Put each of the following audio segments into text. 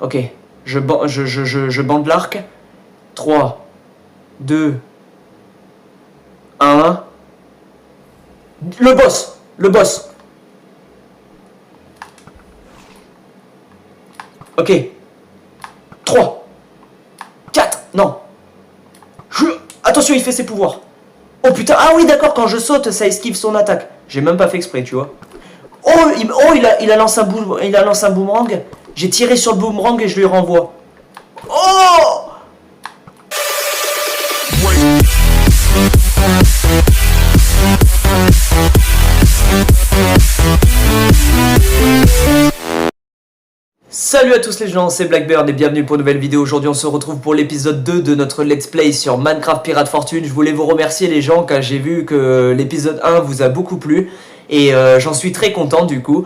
Ok. Je bande l'arc. 3, 2, 1. Le boss. Le boss. Ok. 3, 4. Non. Attention, il fait ses pouvoirs. Oh putain. Ah oui, d'accord, quand je saute, ça esquive son attaque. J'ai même pas fait exprès, tu vois. Oh, il a lancé un boomerang. J'ai tiré sur le boomerang et je lui renvoie. Oh! Salut à tous les gens, c'est Blackbird et bienvenue pour une nouvelle vidéo. Aujourd'hui on se retrouve pour l'épisode 2 de notre Let's Play sur Minecraft Pirate Fortune. Je voulais vous remercier les gens car j'ai vu que l'épisode 1 vous a beaucoup plu. Et j'en suis très content du coup.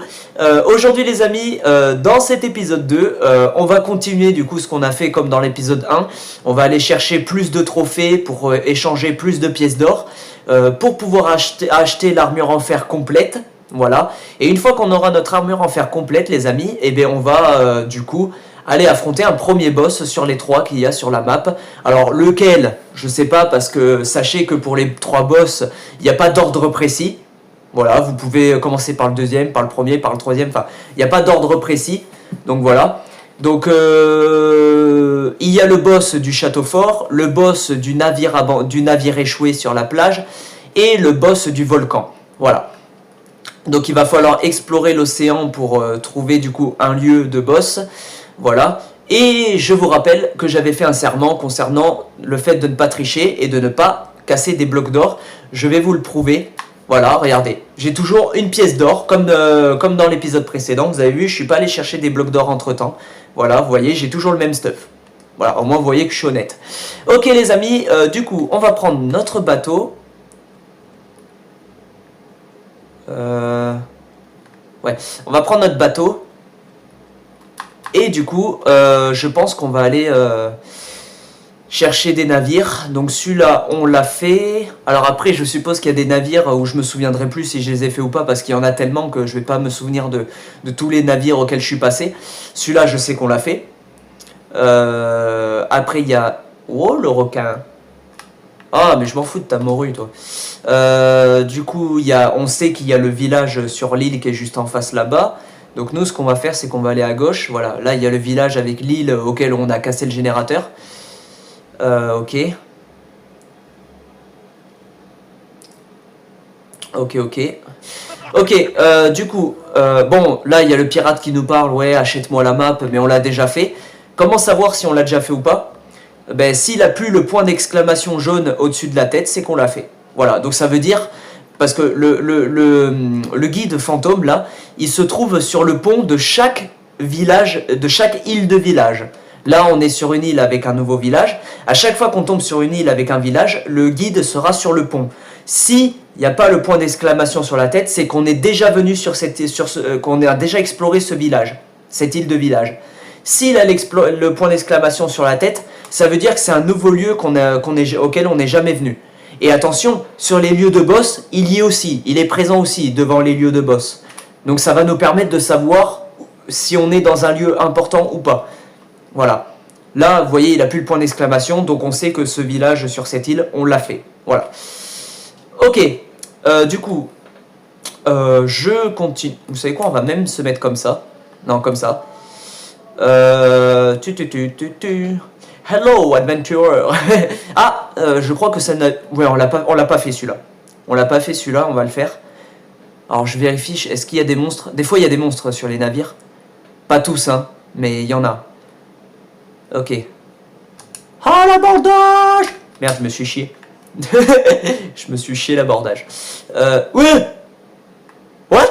Aujourd'hui les amis, dans cet épisode 2, on va continuer du coup ce qu'on a fait comme dans l'épisode 1. On va aller chercher plus de trophées pour échanger plus de pièces d'or. Pour pouvoir acheter l'armure en fer complète. Voilà. Et une fois qu'on aura notre armure en fer complète les amis, eh bien on va du coup aller affronter un premier boss sur les 3 qu'il y a sur la map. Alors lequel, je sais pas parce que sachez que pour les 3 boss, il n'y a pas d'ordre précis. Voilà, vous pouvez commencer par le deuxième, par le premier, par le troisième, enfin, il n'y a pas d'ordre précis, donc voilà. Donc, il y a le boss du château fort, le boss du navire échoué sur la plage, et le boss du volcan, voilà. Donc, il va falloir explorer l'océan pour trouver, du coup, un lieu de boss, voilà. Et je vous rappelle que j'avais fait un serment concernant le fait de ne pas tricher et de ne pas casser des blocs d'or. Je vais vous le prouver. Voilà, regardez, j'ai toujours une pièce d'or, comme dans l'épisode précédent, vous avez vu, je suis pas allé chercher des blocs d'or entre temps. Voilà, vous voyez, j'ai toujours le même stuff. Voilà, au moins vous voyez que je suis honnête. Ok les amis, du coup, on va prendre notre bateau. Ouais, on va prendre notre bateau. Et du coup, je pense qu'on va aller... chercher des navires, donc celui-là on l'a fait. Alors après je suppose qu'il y a des navires où je me souviendrai plus si je les ai fait ou pas parce qu'il y en a tellement que je vais pas me souvenir de tous les navires auxquels je suis passé. Celui-là je sais qu'on l'a fait. Après il y a... Oh le requin. Ah mais je m'en fous de ta morue toi. Du coup on sait qu'il y a le village sur l'île qui est juste en face là-bas. Donc nous ce qu'on va faire c'est qu'on va aller à gauche. Voilà, là il y a le village avec l'île auquel on a cassé le générateur. Ok. Ok, du coup, bon, là, il y a le pirate qui nous parle, ouais, achète-moi la map, mais on l'a déjà fait. Comment savoir si on l'a déjà fait ou pas? Ben, s'il a plus le point d'exclamation jaune au-dessus de la tête, c'est qu'on l'a fait. Voilà, donc ça veut dire, parce que le guide fantôme, là, il se trouve sur le pont de chaque village, de chaque île de village. Là, on est sur une île avec un nouveau village. À chaque fois qu'on tombe sur une île avec un village, le guide sera sur le pont. Si il n'y a pas le point d'exclamation sur la tête, c'est qu'on est déjà venu qu'on a déjà exploré ce village, cette île de village. S'il a le point d'exclamation sur la tête, ça veut dire que c'est un nouveau lieu auquel on n'est jamais venu. Et attention, sur les lieux de boss, il est présent aussi devant les lieux de boss. Donc ça va nous permettre de savoir si on est dans un lieu important ou pas. Voilà. Là, vous voyez, il n'a plus le point d'exclamation, donc on sait que ce village sur cette île, on l'a fait. Voilà. Ok. Du coup, je continue. Vous savez quoi, on va même se mettre comme ça. Non, comme ça. Hello, adventurer. Ah, je crois que ça n'a... Ouais, on l'a pas fait celui-là. On l'a pas fait celui-là, on va le faire. Alors, je vérifie, est-ce qu'il y a des monstres? Des fois, il y a des monstres sur les navires. Pas tous, hein, mais il y en a. Ok. Ah, l'abordage! Merde, je me suis chié. Je me suis chié l'abordage. Ouais! What?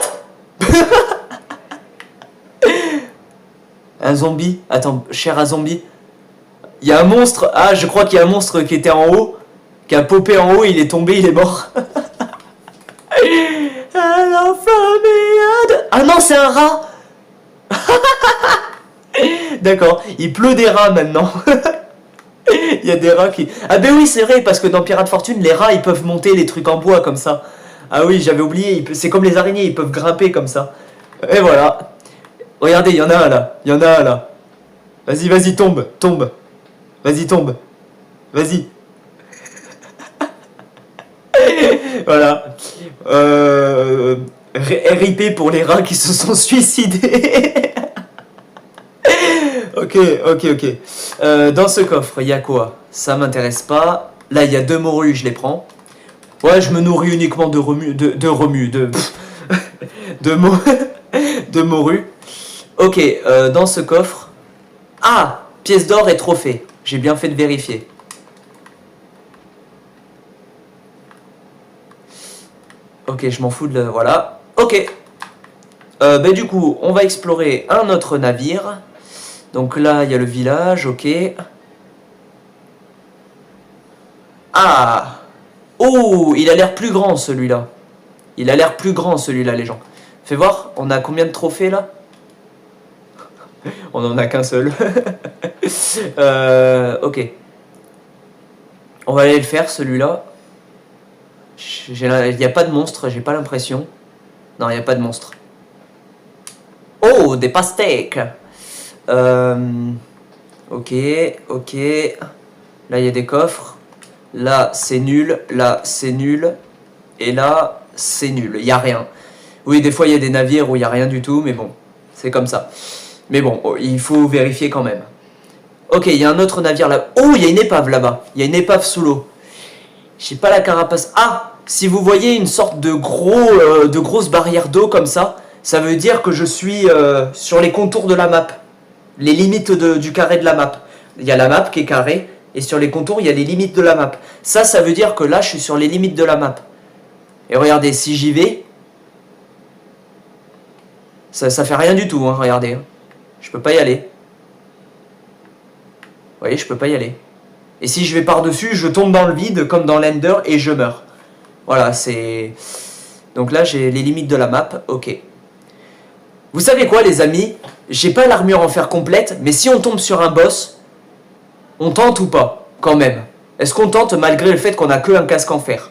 Un zombie? Attends, cher un zombie. Il y a un monstre. Ah, je crois qu'il y a un monstre qui était en haut. Qui a popé en haut, il est tombé, il est mort. Ah non, c'est un rat! D'accord, il pleut des rats maintenant. Il y a des rats qui... Ah ben oui, c'est vrai, parce que dans Pirate Fortune, les rats, ils peuvent monter les trucs en bois comme ça. Ah oui, j'avais oublié, c'est comme les araignées, ils peuvent grimper comme ça. Et voilà. Regardez, il y en a un là, il y en a un là. Vas-y, vas-y, tombe, tombe. Vas-y, tombe. Vas-y. Voilà. RIP pour les rats qui se sont suicidés. Ok. Dans ce coffre, il y a quoi? Ça m'intéresse pas. Là, il y a 2 morues, je les prends. Ouais, je me nourris uniquement de de morues. Ok, dans ce coffre... Ah, pièce d'or et trophée. J'ai bien fait de vérifier. Ok, je m'en fous de... Voilà. Ok. Du coup, on va explorer un autre navire. Donc là, il y a le village, ok. Ah! Oh, il a l'air plus grand, celui-là. Il a l'air plus grand, celui-là, les gens. Fais voir, on a combien de trophées, là? On en a qu'un seul. Ok. On va aller le faire, celui-là. Il n'y a pas de monstre, j'ai pas l'impression. Non, il n'y a pas de monstre. Oh, des pastèques. Ok. Là, il y a des coffres. Là, c'est nul. Là, c'est nul. Et là, c'est nul. Il n'y a rien. Oui, des fois, il y a des navires où il n'y a rien du tout, mais bon, c'est comme ça. Mais bon, il faut vérifier quand même. Ok, il y a un autre navire là. Oh, il y a une épave là-bas. Il y a une épave sous l'eau. J'ai pas la carapace. Ah, si vous voyez une sorte de grosse barrière d'eau comme ça, ça veut dire que je suis sur les contours de la map. Les limites du carré de la map. Il y a la map qui est carrée, et sur les contours, il y a les limites de la map. Ça veut dire que là, je suis sur les limites de la map. Et regardez, si j'y vais, ça fait rien du tout, hein, regardez. Je peux pas y aller. Vous voyez, je peux pas y aller. Et si je vais par-dessus, je tombe dans le vide, comme dans l'Ender, et je meurs. Voilà, c'est... Donc là, j'ai les limites de la map, ok. Vous savez quoi, les amis? J'ai pas l'armure en fer complète, mais si on tombe sur un boss, on tente ou pas, quand même? Est-ce qu'on tente malgré le fait qu'on a que un casque en fer?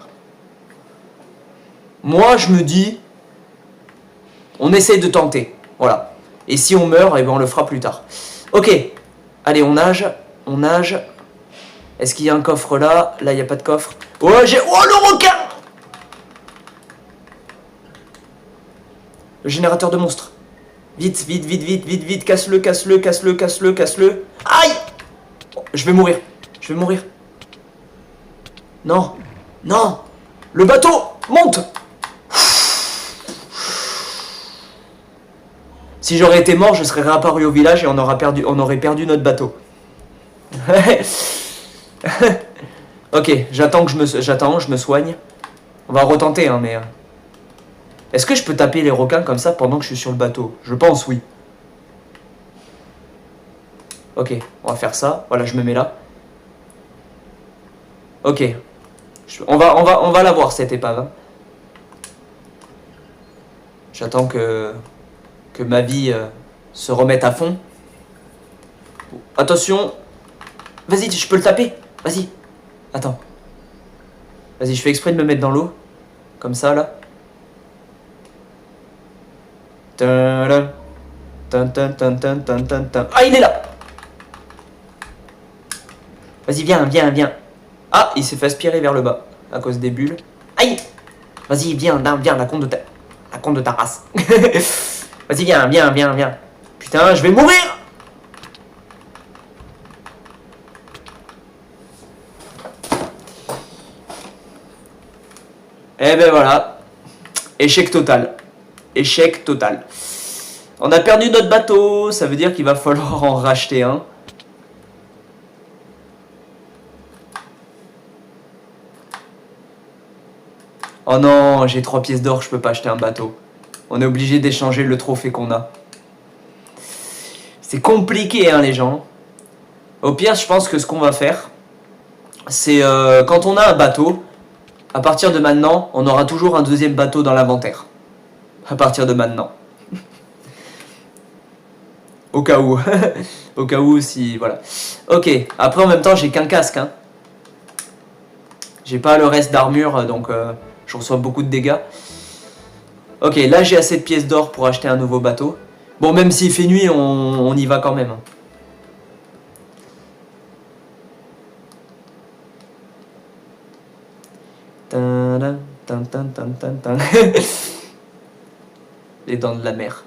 Moi, je me dis, on essaye de tenter, voilà. Et si on meurt, eh ben on le fera plus tard. Ok, allez, on nage. Est-ce qu'il y a un coffre là? Là, il n'y a pas de coffre. Oh, le requin! Le générateur de monstres. Vite, casse-le. Aïe! Je vais mourir. Non. Le bateau, monte! Si j'aurais été mort, je serais réapparu au village et on aurait perdu notre bateau. Ok, je me soigne. On va retenter, hein, mais... Est-ce que je peux taper les requins comme ça pendant que je suis sur le bateau? Je pense, oui. Ok, on va faire ça. Voilà, je me mets là. Ok. On va la voir, cette épave. Hein. J'attends que ma vie se remette à fond. Attention. Vas-y, je peux le taper. Vas-y. Attends. Vas-y, je fais exprès de me mettre dans l'eau. Comme ça, là. Ah, il est là. Vas-y, viens. Ah, il s'est fait aspirer vers le bas. À cause des bulles. Aïe. Vas-y, viens, la con de ta race. Vas-y, viens. Putain, je vais mourir. Eh ben voilà. Échec total. On a perdu notre bateau. Ça veut dire qu'il va falloir en racheter un. Oh non, j'ai 3 pièces d'or, je peux pas acheter un bateau. On est obligé d'échanger le trophée qu'on a. C'est compliqué, hein, les gens. Au pire, je pense que ce qu'on va faire, c'est quand on a un bateau, à partir de maintenant, on aura toujours un deuxième bateau dans l'inventaire. À partir de maintenant. Au cas où. Au cas où, si... Voilà. Ok, après, en même temps, j'ai qu'un casque, hein. J'ai pas le reste d'armure, donc je reçois beaucoup de dégâts. Ok, là, j'ai assez de pièces d'or pour acheter un nouveau bateau. Bon, même s'il fait nuit, on y va quand même. Tadam, tan, tan, tan, tan, tan. Les dents de la mer.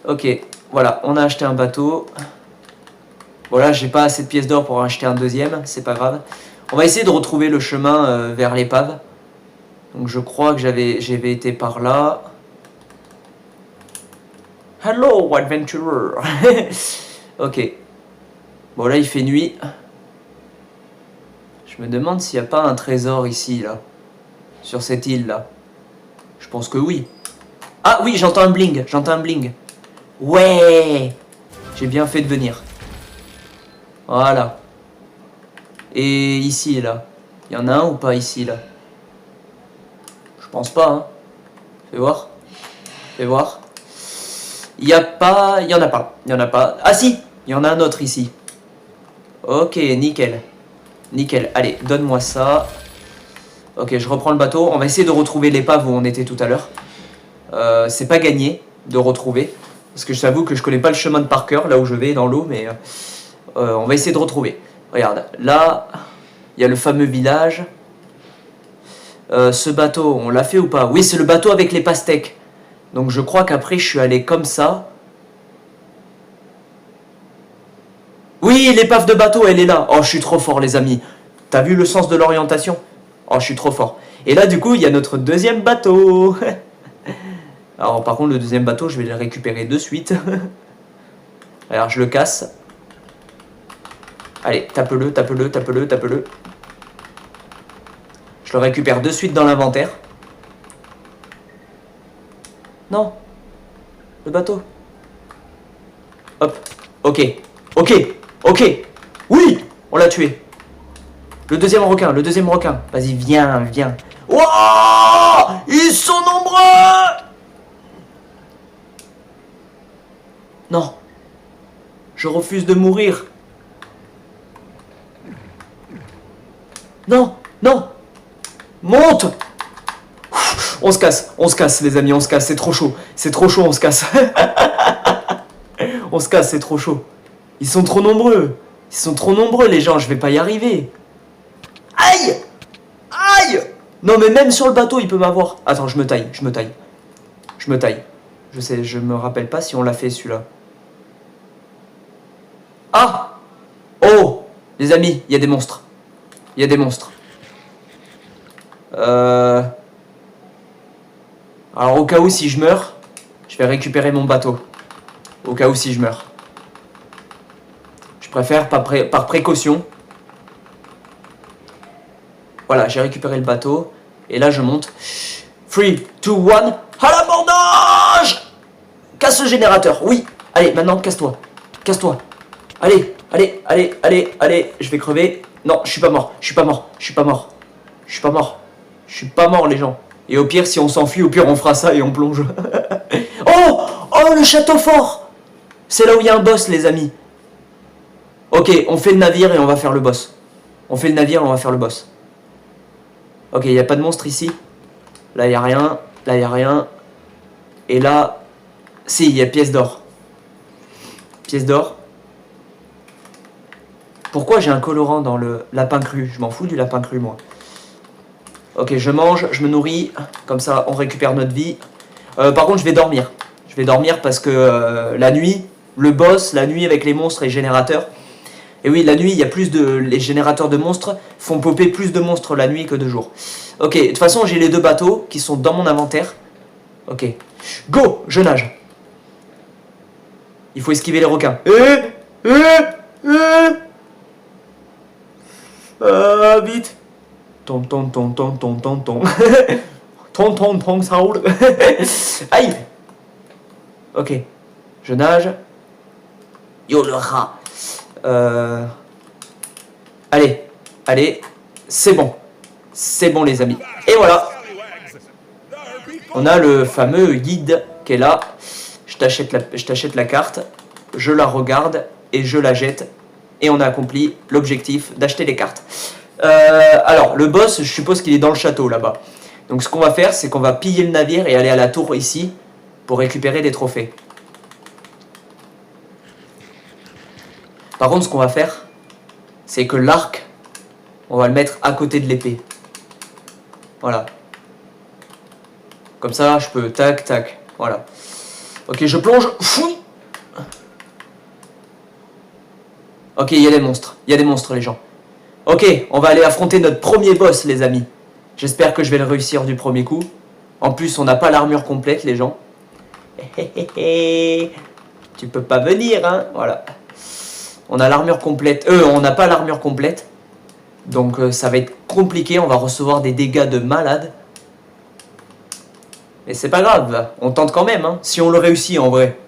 Ok, voilà, on a acheté un bateau. Voilà, j'ai pas assez de pièces d'or pour en acheter un deuxième, c'est pas grave. On va essayer de retrouver le chemin vers l'épave. Donc je crois que j'avais été par là. Hello, adventurer. Ok. Bon, là, il fait nuit. Je me demande s'il n'y a pas un trésor ici, là. Sur cette île-là. Je pense que oui. Ah oui, j'entends un bling. J'entends un bling. Ouais. J'ai bien fait de venir. Voilà. Et ici, là. Il y en a un ou pas ici, là? Je pense pas, hein. Fais voir. Fais voir. Il y a pas... Il y en a pas. Il y en a pas. Ah si. Il y en a un autre ici. Ok, nickel. Nickel. Allez, donne-moi ça. Ok, je reprends le bateau. On va essayer de retrouver l'épave où on était tout à l'heure. C'est pas gagné de retrouver. Parce que je t'avoue que je connais pas le chemin de par cœur, là où je vais dans l'eau, mais on va essayer de retrouver. Regarde, là, il y a le fameux village. Ce bateau, on l'a fait ou pas? Oui, c'est le bateau avec les pastèques. Donc je crois qu'après, je suis allé comme ça. Oui, l'épave de bateau, elle est là. Oh, je suis trop fort, les amis. T'as vu le sens de l'orientation? Oh, je suis trop fort. Et là, du coup, il y a notre deuxième bateau. Alors, par contre, le deuxième bateau, je vais le récupérer de suite. Alors, je le casse. Allez, tape-le, tape-le, tape-le, tape-le. Je le récupère de suite dans l'inventaire. Non. Le bateau. Hop. Ok. Ok. Ok. Oui. On l'a tué. Le deuxième requin, le deuxième requin. Vas-y, viens, viens. Wouah! Ils sont nombreux! Non. Je refuse de mourir. Non, non. Monte! On se casse les amis, on se casse, c'est trop chaud. C'est trop chaud, on se casse. On se casse, c'est trop chaud. Ils sont trop nombreux. Ils sont trop nombreux les gens, je vais pas y arriver. Aïe! Aïe! Non mais même sur le bateau, il peut m'avoir. Attends, je me taille, je me taille. Je me taille. Je sais, je me rappelle pas si on l'a fait celui-là. Ah! Oh! Les amis, il y a des monstres. Il y a des monstres. Alors au cas où si je meurs, je vais récupérer mon bateau. Au cas où si je meurs. Je préfère par précaution. Voilà, j'ai récupéré le bateau. Et là je monte. 3, 2, 1. À l'abordage! Casse le générateur, oui. Allez, maintenant casse-toi. Casse-toi. Allez, allez, allez, allez, allez. Je vais crever. Non, je suis pas mort. Je suis pas mort. Je suis pas mort. Je suis pas mort. Je suis pas mort les gens. Et au pire, si on s'enfuit, au pire on fera ça et on plonge. Oh! Oh, le château fort! C'est là où il y a un boss les amis. Ok, on fait le navire et on va faire le boss. On fait le navire et on va faire le boss. Ok, il n'y a pas de monstre ici. Là, il n'y a rien. Là, il n'y a rien. Et là... Si, il y a pièce d'or. Pièce d'or. Pourquoi j'ai un colorant dans le lapin cru? Je m'en fous du lapin cru, moi. Ok, je mange, je me nourris. Comme ça, on récupère notre vie. Par contre, je vais dormir. Je vais dormir parce que la nuit, le boss, la nuit avec les monstres et générateurs. Et oui, la nuit, il y a plus de... Les générateurs de monstres font popper plus de monstres la nuit que de jour. Ok, de toute façon, j'ai les deux bateaux qui sont dans mon inventaire. Ok. Go! Je nage. Il faut esquiver les requins. Vite. Ton ton ton ton ton ton ton. Ton ton ton Saoul. Aïe. Ok. Je nage. Yo le rat. Allez. Allez. C'est bon. C'est bon les amis. Et voilà. On a le fameux guide qui est là. Je t'achète la carte. Je la regarde et je la jette. Et on a accompli l'objectif d'acheter les cartes. Alors, le boss, je suppose qu'il est dans le château, là-bas. Donc, ce qu'on va faire, c'est qu'on va piller le navire et aller à la tour ici pour récupérer des trophées. Par contre, ce qu'on va faire, c'est que l'arc, on va le mettre à côté de l'épée. Voilà. Comme ça, je peux... Tac, tac. Voilà. Ok, je plonge. Fou. Ok, il y a des monstres. Il y a des monstres, les gens. Ok, on va aller affronter notre premier boss, les amis. J'espère que je vais le réussir du premier coup. En plus, on n'a pas l'armure complète, les gens. Tu peux pas venir, hein. Voilà. On a l'armure complète. On n'a pas l'armure complète. Donc, ça va être compliqué. On va recevoir des dégâts de malade. Mais c'est pas grave. On tente quand même, hein. Si on le réussit, en vrai.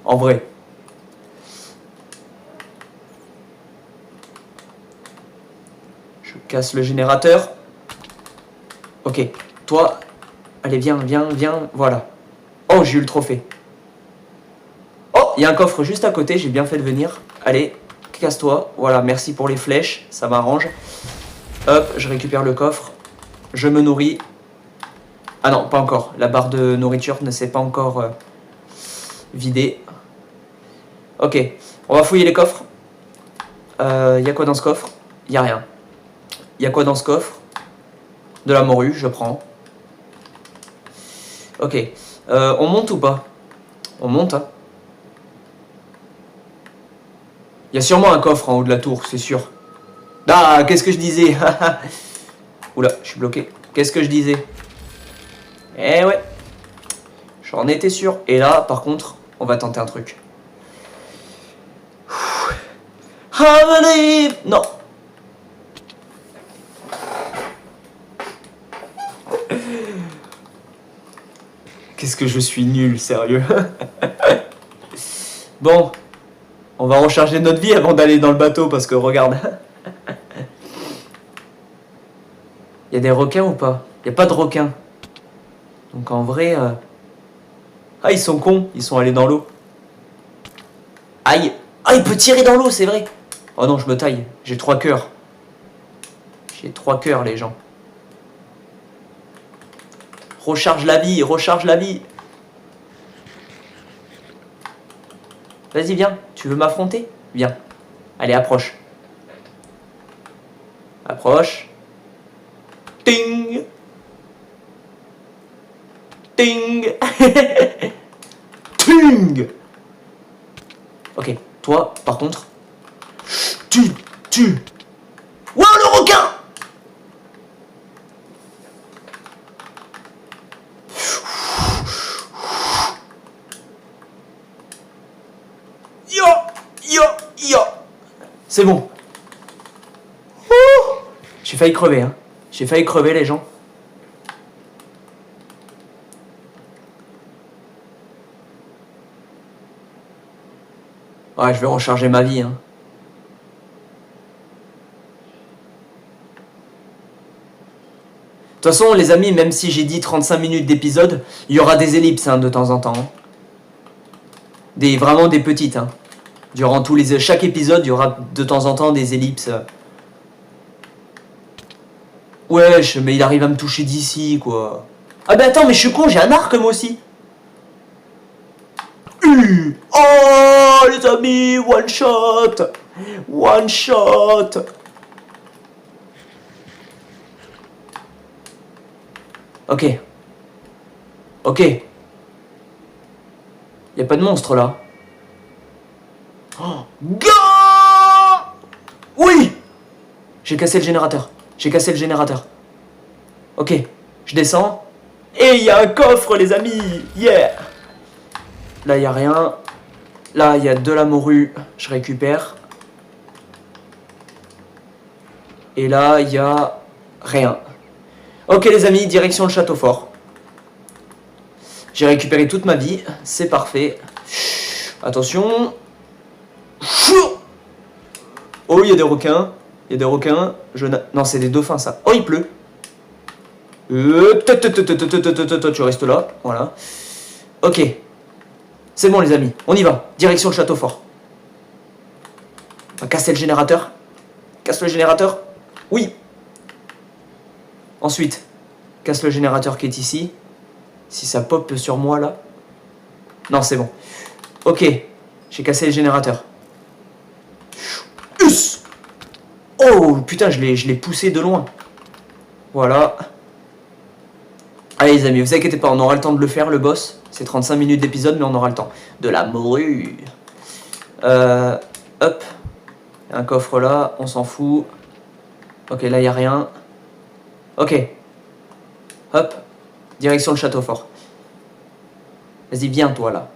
En vrai. Je casse le générateur. Ok. Toi. Allez, viens, viens, viens. Voilà. Oh, j'ai eu le trophée. Oh, il y a un coffre juste à côté. J'ai bien fait de venir. Allez, casse-toi. Voilà, merci pour les flèches. Ça m'arrange. Hop, je récupère le coffre. Je me nourris. Ah non, pas encore. La barre de nourriture ne s'est pas encore vidée. Ok, on va fouiller les coffres. Y a quoi dans ce coffre? Y a rien. Y a quoi dans ce coffre? De la morue, je prends. Ok, on monte ou pas? On monte, hein. Il y a sûrement un coffre en haut de la tour, c'est sûr. Ah, qu'est-ce que je disais? Oula, je suis bloqué. Qu'est-ce que je disais? Eh ouais. J'en étais sûr. Et là, par contre, on va tenter un truc. I believe... Non. Qu'est-ce que je suis nul, sérieux. Bon. On va recharger notre vie avant d'aller dans le bateau parce que regarde. Il y a des requins ou pas? Il n'y a pas de requins. Donc en vrai... Ah, ils sont cons. Ils sont allés dans l'eau. Aïe. Ah, il peut tirer dans l'eau, c'est vrai. Oh non, je me taille. J'ai 3 cœurs. J'ai 3 cœurs, les gens. Recharge la vie, recharge la vie. Vas-y, viens. Tu veux m'affronter? Viens. Allez, approche. Approche. Ting. Ting. Ting. Ok, toi, par contre... Tu. Wow, le requin! Yo. C'est bon. J'ai failli crever, hein. J'ai failli crever, les gens. Ouais, je vais recharger ma vie, hein. De toute façon, les amis, même si j'ai dit 35 minutes d'épisode, il y aura des ellipses, hein, de temps en temps. Vraiment des petites, hein. Durant chaque épisode, il y aura de temps en temps des ellipses. Wesh, mais il arrive à me toucher d'ici, quoi. Ah ben attends, mais je suis con, j'ai un arc, moi aussi. Oh, les amis, one shot. One shot. Ok. Y a pas de monstre, là. Oh. Gars! Oui! J'ai cassé le générateur. Ok, je descends. Et il y a un coffre, les amis. Yeah! Là, il n'y a rien. Là, il y a de la morue. Je récupère. Et là, il y a rien. Ok, les amis, direction le château fort. J'ai récupéré toute ma vie. C'est parfait. Attention. Oh, il y a des requins. Non, c'est des dauphins, ça. Oh, il pleut. Tu restes là. Voilà. Ok. C'est bon, les amis. On y va. Direction le château fort. On va casser le générateur. Casse le générateur. Oui. Ensuite, casse le générateur qui est ici. Si ça pop sur moi, là. Non, c'est bon. Ok. J'ai cassé le générateur. Oh, putain, je l'ai poussé de loin. Voilà. Allez les amis, vous inquiétez pas, on aura le temps de le faire, le boss. C'est 35 minutes d'épisode, mais on aura le temps. De la morue. Hop. Un coffre là, on s'en fout. Ok, là, il n'y a rien. Ok. Hop. Direction le château fort. Vas-y, viens, toi, là.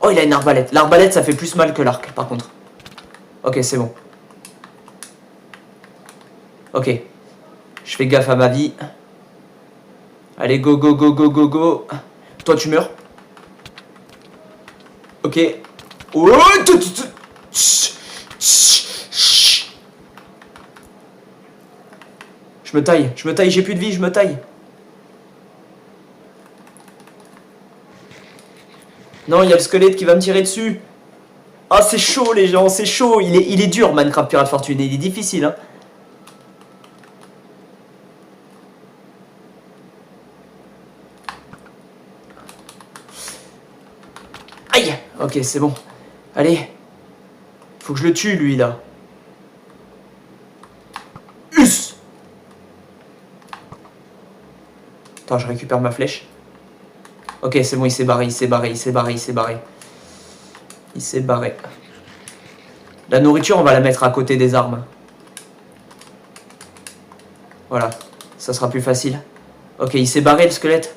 Oh, il a une arbalète. L'arbalète, ça fait plus mal que l'arc, par contre. Ok, c'est bon. Ok. Je fais gaffe à ma vie. Allez, go, go, go, go, go, go. Toi, tu meurs. Ok. Oh, je me taille, j'ai plus de vie, je me taille. Non, il y a le squelette qui va me tirer dessus. Ah, c'est chaud, les gens, c'est chaud. Il est dur, Minecraft Pirate Fortune. Il est difficile, hein. Aïe. Ok, c'est bon. Allez. Faut que je le tue, lui, là. Us. Attends, je récupère ma flèche. Ok, c'est bon, il s'est barré, il s'est barré, il s'est barré, il s'est barré. Il s'est barré. La nourriture, on va la mettre à côté des armes. Voilà, ça sera plus facile. Ok, il s'est barré, le squelette.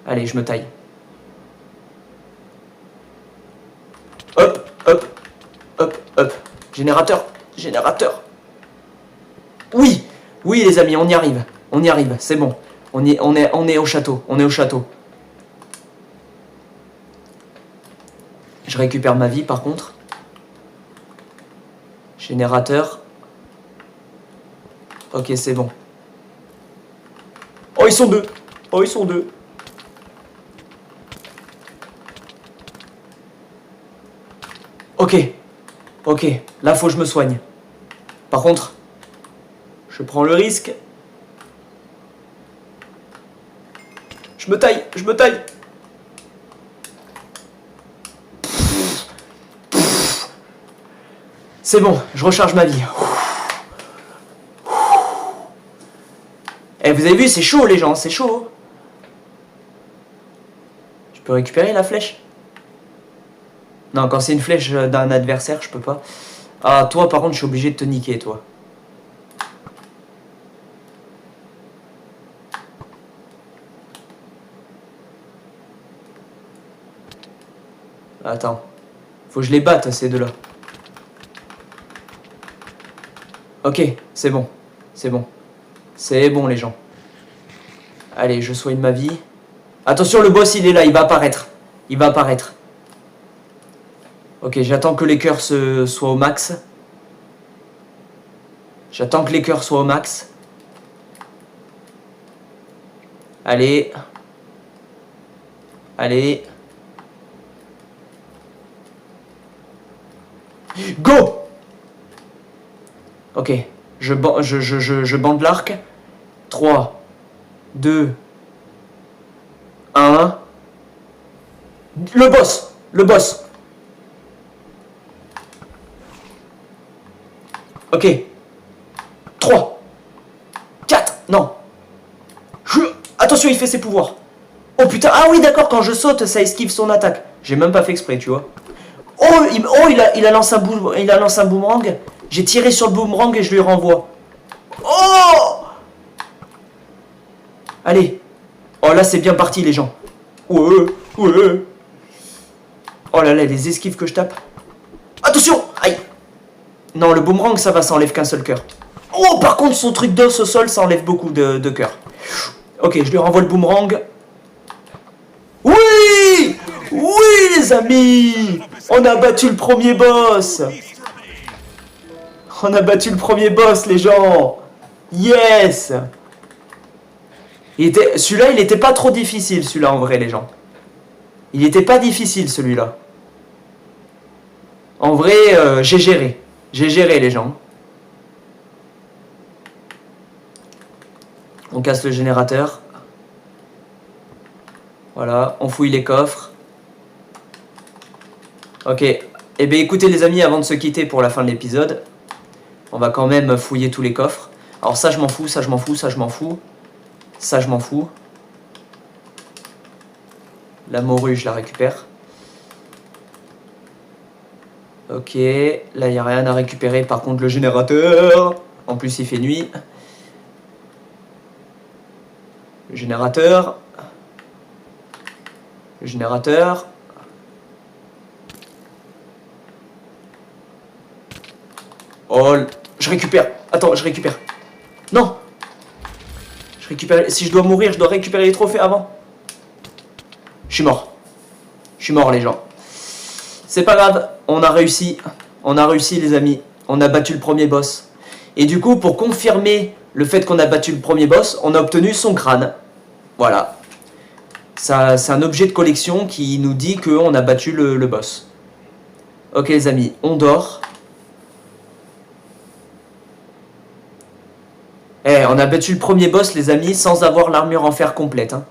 Allez, je me taille. Hop, hop, hop, hop. Générateur, générateur. Oui, oui les amis, on y arrive. On y arrive, c'est bon. On est au château, on est au château. Je récupère ma vie par contre. Générateur. Ok, c'est bon. Oh, ils sont deux. Oh, ils sont deux. Ok. Ok, là faut que je me soigne. Par contre, je prends le risque. Je me taille, je me taille. C'est bon, je recharge ma vie. Eh, vous avez vu, c'est chaud les gens, c'est chaud. Je peux récupérer la flèche? Non, quand c'est une flèche d'un adversaire, je peux pas. Ah, toi par contre, je suis obligé de te niquer, toi. Attends. Faut que je les batte, ces deux-là. Ok, c'est bon. C'est bon. C'est bon, les gens. Allez, je soigne ma vie. Attention, le boss, il est là. Il va apparaître. Il va apparaître. Ok, j'attends que les cœurs soient au max. J'attends que les cœurs soient au max. Allez. Allez. Go! Ok, je bande l'arc. 3, 2, 1. Le boss! Le boss! Ok. 3, 4, non. Attention, il fait ses pouvoirs. Oh putain, ah oui d'accord, quand je saute, ça esquive son attaque. J'ai même pas fait exprès, tu vois. Oh, il a lancé un boomerang. J'ai tiré sur le boomerang et je lui renvoie. Oh! Allez. Oh là, c'est bien parti, les gens. Ouais, ouais. Oh là là, les esquives que je tape. Attention! Aïe! Non, le boomerang, ça va, ça enlève qu'un seul cœur. Oh, par contre, son truc d'os au sol, ça enlève beaucoup de cœur. Ok, je lui renvoie le boomerang. Oui! Oui, les amis! On a battu le premier boss! On a battu le premier boss, les gens! Yes! Celui-là, il n'était pas trop difficile, celui-là, en vrai, les gens. Il n'était pas difficile, celui-là. En vrai, j'ai géré. J'ai géré, les gens. On casse le générateur. Voilà, on fouille les coffres. Ok. Eh bien, écoutez, les amis, avant de se quitter pour la fin de l'épisode, on va quand même fouiller tous les coffres. Alors ça, je m'en fous, ça, je m'en fous, ça, je m'en fous. Ça, je m'en fous. La morue, je la récupère. Ok, là, il n'y a rien à récupérer. Par contre, le générateur. En plus, il fait nuit. Le générateur. Le générateur. Oh, je récupère. Attends, je récupère. Non. Je récupère. Si je dois mourir, je dois récupérer les trophées avant. Je suis mort. Je suis mort, les gens. C'est pas grave, on a réussi. On a réussi, les amis. On a battu le premier boss. Et du coup, pour confirmer le fait qu'on a battu le premier boss, on a obtenu son crâne. Voilà. Ça, c'est un objet de collection qui nous dit qu'on a battu le boss. Ok, les amis, on dort. On a battu le premier boss, les amis, sans avoir l'armure en fer complète. Hein.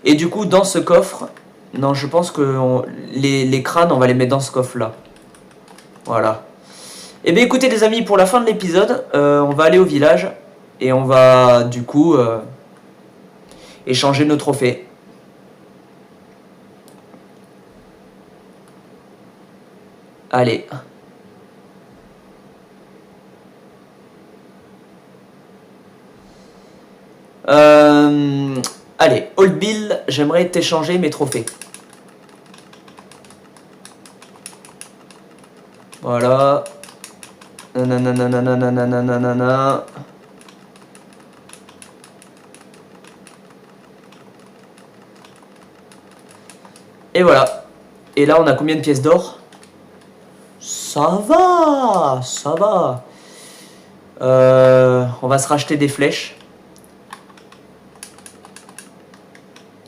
Et du coup, dans ce coffre... Non, je pense que les crânes, on va les mettre dans ce coffre-là. Voilà. Et bien, écoutez, les amis, pour la fin de l'épisode, on va aller au village. Et on va, du coup, échanger nos trophées. Allez. Allez, Old Bill, j'aimerais t'échanger mes trophées. Voilà. Nanana. Et voilà. Et là, on a combien de pièces d'or? Ça va, ça va. On va se racheter des flèches.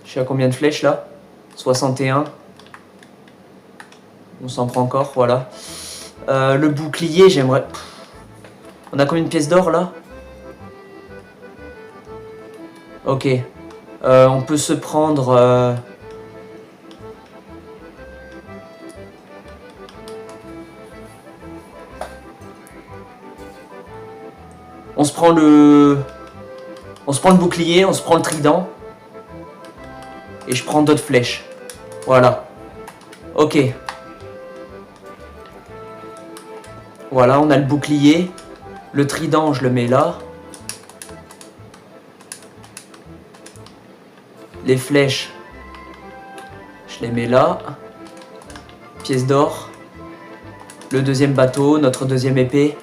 Je suis à combien de flèches là? 61. On s'en prend encore, voilà. Le bouclier, j'aimerais... On a combien de pièces d'or là? Ok. On peut se prendre... On se prend le bouclier, on se prend le trident. Et je prends d'autres flèches. Voilà. Ok. Voilà, on a le bouclier. Le trident, je le mets là. Les flèches, je les mets là. Pièce d'or. Le deuxième bateau, notre deuxième épée.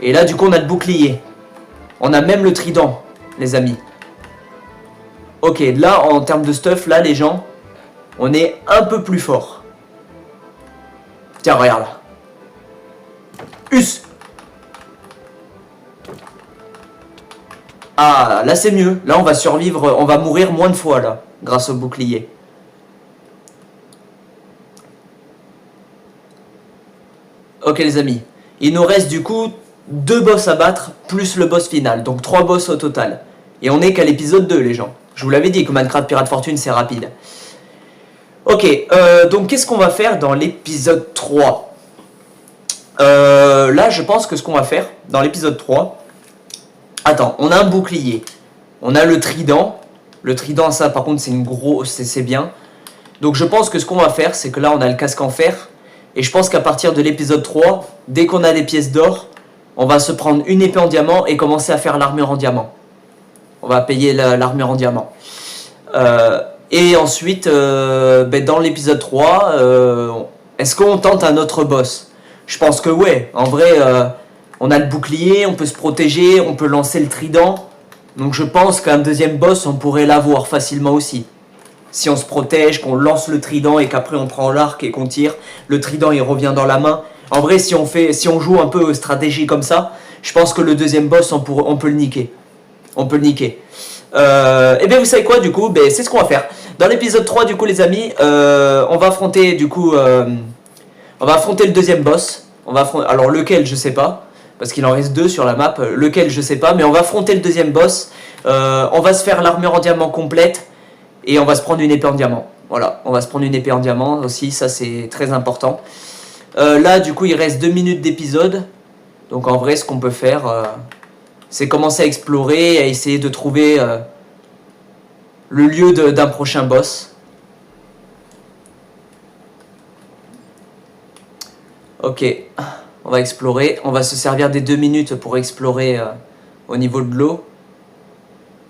Et là, du coup, on a le bouclier. On a même le trident, les amis. Ok, là, en termes de stuff, là, les gens, on est un peu plus fort. Tiens, regarde là. Us. Ah, là, c'est mieux. Là, on va survivre, on va mourir moins de fois, là, grâce au bouclier. Ok, les amis. Il nous reste, du coup, 2 boss à battre, plus le boss final. Donc, 3 boss au total. Et on est qu'à l'épisode 2, les gens. Je vous l'avais dit que Minecraft Pirate Fortune, c'est rapide. Ok, donc qu'est-ce qu'on va faire dans l'épisode 3 Là, je pense que ce qu'on va faire dans l'épisode 3... Attends, on a un bouclier. On a le trident. Le trident, ça, par contre, c'est une grosse... C'est bien. Donc, je pense que ce qu'on va faire, c'est que là, on a le casque en fer. Et je pense qu'à partir de l'épisode 3, dès qu'on a des pièces d'or, on va se prendre une épée en diamant et commencer à faire l'armure en diamant. On va payer l'armure en diamant. Et ensuite, dans l'épisode 3, est-ce qu'on tente un autre boss? Je pense que ouais. En vrai, on a le bouclier, on peut se protéger, on peut lancer le trident. Donc je pense qu'un deuxième boss, on pourrait l'avoir facilement aussi. Si on se protège, qu'on lance le trident et qu'après on prend l'arc et qu'on tire, le trident il revient dans la main. En vrai, si on joue un peu stratégie comme ça, je pense que le deuxième boss, on peut le niquer. On peut le niquer. Et bien vous savez quoi du coup, c'est ce qu'on va faire. Dans l'épisode 3 du coup les amis, on va affronter du coup, on va affronter le deuxième boss. Alors lequel je sais pas, parce qu'il en reste 2 sur la map. Lequel je sais pas, mais on va affronter le deuxième boss. On va se faire l'armure en diamant complète. Et on va se prendre une épée en diamant. Voilà, on va se prendre une épée en diamant aussi, ça c'est très important. Là du coup il reste 2 minutes d'épisode. Donc en vrai ce qu'on peut faire... c'est commencer à explorer, à essayer de trouver le lieu d'un prochain boss. Ok, on va explorer. On va se servir des 2 minutes pour explorer au niveau de l'eau.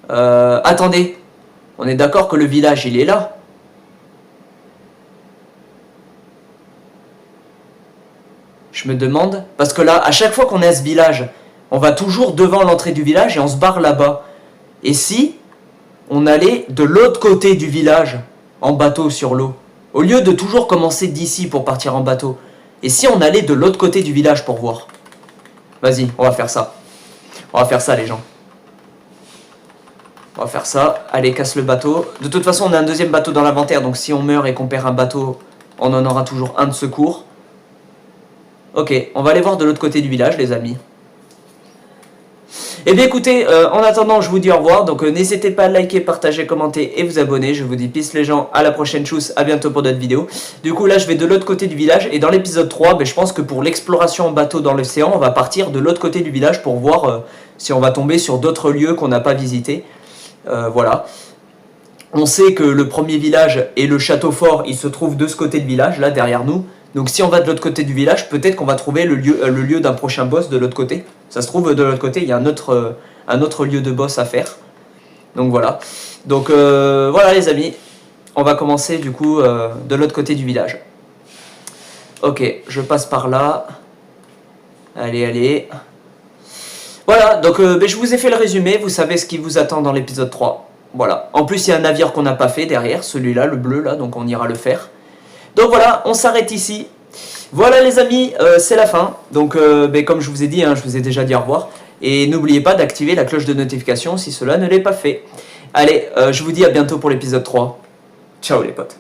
Attendez, on est d'accord que le village, il est là? Je me demande, parce que là, à chaque fois qu'on est à ce village, on va toujours devant l'entrée du village et on se barre là-bas. Et si on allait de l'autre côté du village, en bateau sur l'eau, au lieu de toujours commencer d'ici pour partir en bateau, et si on allait de l'autre côté du village pour voir? Vas-y, on va faire ça. On va faire ça, les gens. On va faire ça. Allez, casse le bateau. De toute façon, on a un deuxième bateau dans l'inventaire, donc si on meurt et qu'on perd un bateau, on en aura toujours un de secours. Ok, on va aller voir de l'autre côté du village, les amis. Eh bien écoutez, en attendant, je vous dis au revoir. Donc n'hésitez pas à liker, partager, commenter et vous abonner. Je vous dis peace les gens, à la prochaine chose, à bientôt pour d'autres vidéos. Du coup là, je vais de l'autre côté du village. Et dans l'épisode 3, ben, je pense que pour l'exploration en bateau dans l'océan, on va partir de l'autre côté du village pour voir si on va tomber sur d'autres lieux qu'on n'a pas visités. Voilà. On sait que le premier village et le château fort, ils se trouvent de ce côté du village, là derrière nous. Donc si on va de l'autre côté du village, peut-être qu'on va trouver le lieu d'un prochain boss de l'autre côté. Ça se trouve, de l'autre côté, il y a un autre lieu de boss à faire. Donc voilà. Donc voilà les amis. On va commencer du coup de l'autre côté du village. Ok, je passe par là. Allez, allez. Voilà, donc ben, je vous ai fait le résumé. Vous savez ce qui vous attend dans l'épisode 3. Voilà. En plus, il y a un navire qu'on n'a pas fait derrière. Celui-là, le bleu là, donc on ira le faire. Donc voilà, on s'arrête ici. Voilà les amis, c'est la fin. Donc ben, comme je vous ai dit, je vous ai déjà dit au revoir. Et n'oubliez pas d'activer la cloche de notification si cela ne l'est pas fait. Allez, je vous dis à bientôt pour l'épisode 3. Ciao les potes.